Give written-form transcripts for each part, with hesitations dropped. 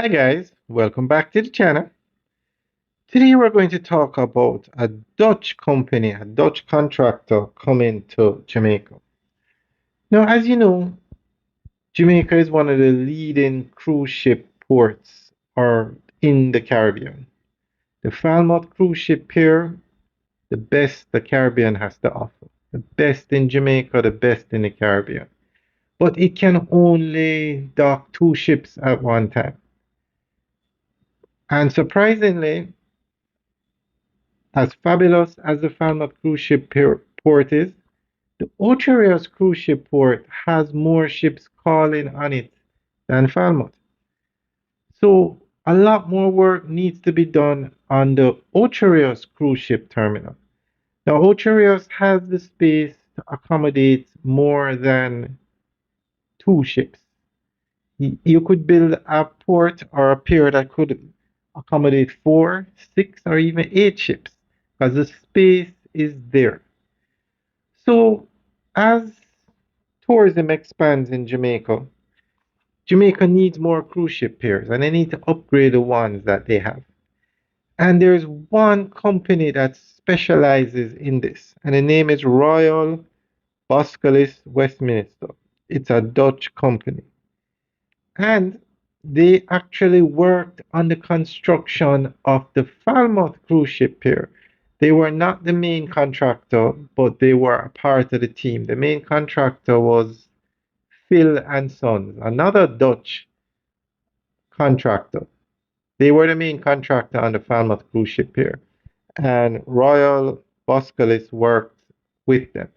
Hi guys, welcome back to the channel. Today we're going to talk about a Dutch company, a Dutch contractor coming to Jamaica. Now, as you know, Jamaica is one of the leading cruise ship ports or in the Caribbean. The Falmouth cruise ship pier, the best the Caribbean has to offer. The best in Jamaica, the best in the Caribbean. But it can only dock two ships at one time. And surprisingly, as fabulous as the Falmouth cruise ship port is, the Ocho Rios cruise ship port has more ships calling on it than Falmouth. So a lot more work needs to be done on the Ocho Rios cruise ship terminal. Now, Ocho Rios has the space to accommodate more than two ships. You could build a port or a pier that could accommodate four, six, or even eight ships because the space is there. So, as tourism expands in Jamaica, Jamaica needs more cruise ship piers and they need to upgrade the ones that they have. And there's one company that specializes in this, and the name is Royal Boskalis Westminster. It's a Dutch company. And they actually worked on the construction of the Falmouth cruise ship pier. They were not the main contractor, but they were a part of the team. The main contractor was Phil and Sons, another Dutch contractor. They were the main contractor on the Falmouth cruise ship pier, and Royal Boskalis worked with them.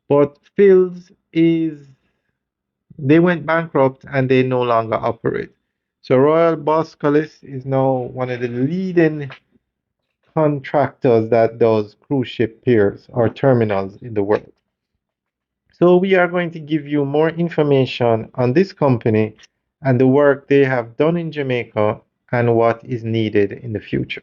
But Phil's is they went bankrupt and they no longer operate. So Royal Boskalis is now one of the leading contractors that does cruise ship piers or terminals in the world. So we are going to give you more information on this company and the work they have done in Jamaica and what is needed in the future.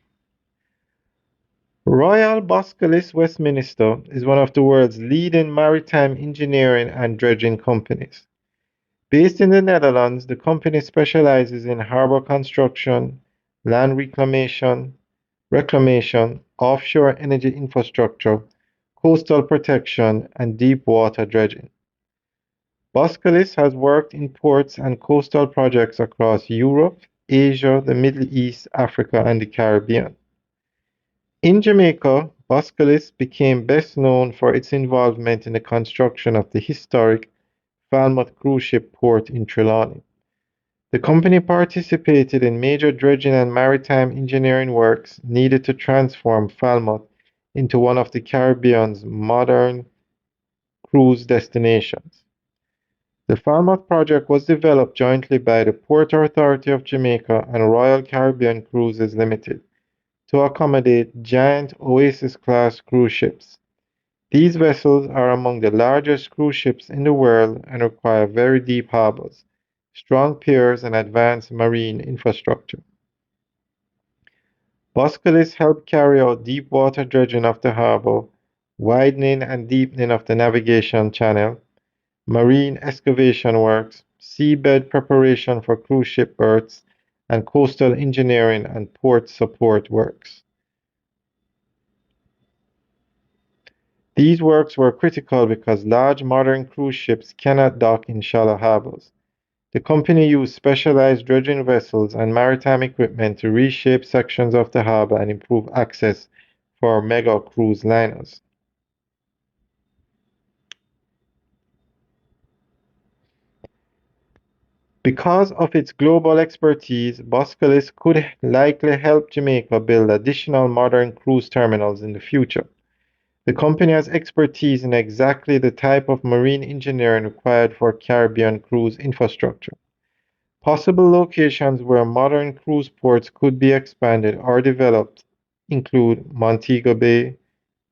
Royal Boskalis Westminster is one of the world's leading maritime engineering and dredging companies. Based in the Netherlands, the company specializes in harbor construction, land reclamation, offshore energy infrastructure, coastal protection, and deep water dredging. Boskalis has worked in ports and coastal projects across Europe, Asia, the Middle East, Africa, and the Caribbean. In Jamaica, Boskalis became best known for its involvement in the construction of the historic Falmouth cruise ship port in Trelawney. The company participated in major dredging and maritime engineering works needed to transform Falmouth into one of the Caribbean's modern cruise destinations. The Falmouth project was developed jointly by the Port Authority of Jamaica and Royal Caribbean Cruises Limited to accommodate giant Oasis-class cruise ships. These vessels are among the largest cruise ships in the world and require very deep harbors, strong piers, and advanced marine infrastructure. Boskalis helped carry out deep water dredging of the harbor, widening and deepening of the navigation channel, marine excavation works, seabed preparation for cruise ship berths, and coastal engineering and port support works. These works were critical because large modern cruise ships cannot dock in shallow harbors. The company used specialized dredging vessels and maritime equipment to reshape sections of the harbor and improve access for mega cruise liners. Because of its global expertise, Boskalis could likely help Jamaica build additional modern cruise terminals in the future. The company has expertise in exactly the type of marine engineering required for Caribbean cruise infrastructure. Possible locations where modern cruise ports could be expanded or developed include Montego Bay,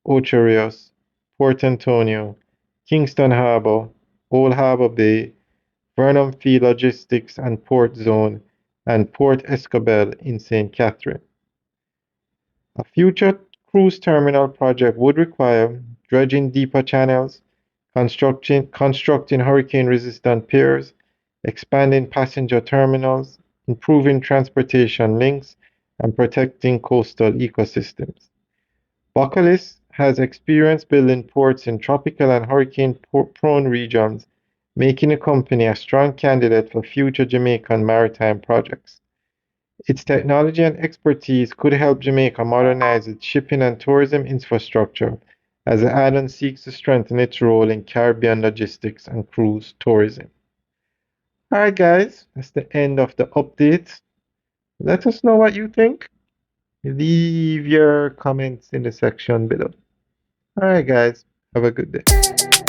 Ocho Rios, Port Antonio, Kingston Harbor, Old Harbor Bay, Vernon Field Logistics and Port Zone, and Port Escobel in St. Catherine. A future cruise terminal project would require dredging deeper channels, constructing hurricane-resistant piers, expanding passenger terminals, improving transportation links, and protecting coastal ecosystems. Bocalis has experience building ports in tropical and hurricane-prone regions, making the company a strong candidate for future Jamaican maritime projects. Its technology and expertise could help Jamaica modernize its shipping and tourism infrastructure as the island seeks to strengthen its role in Caribbean logistics and cruise tourism. Alright, guys, that's the end of the update. Let us know what you think. Leave your comments in the section below. Alright, guys, have a good day.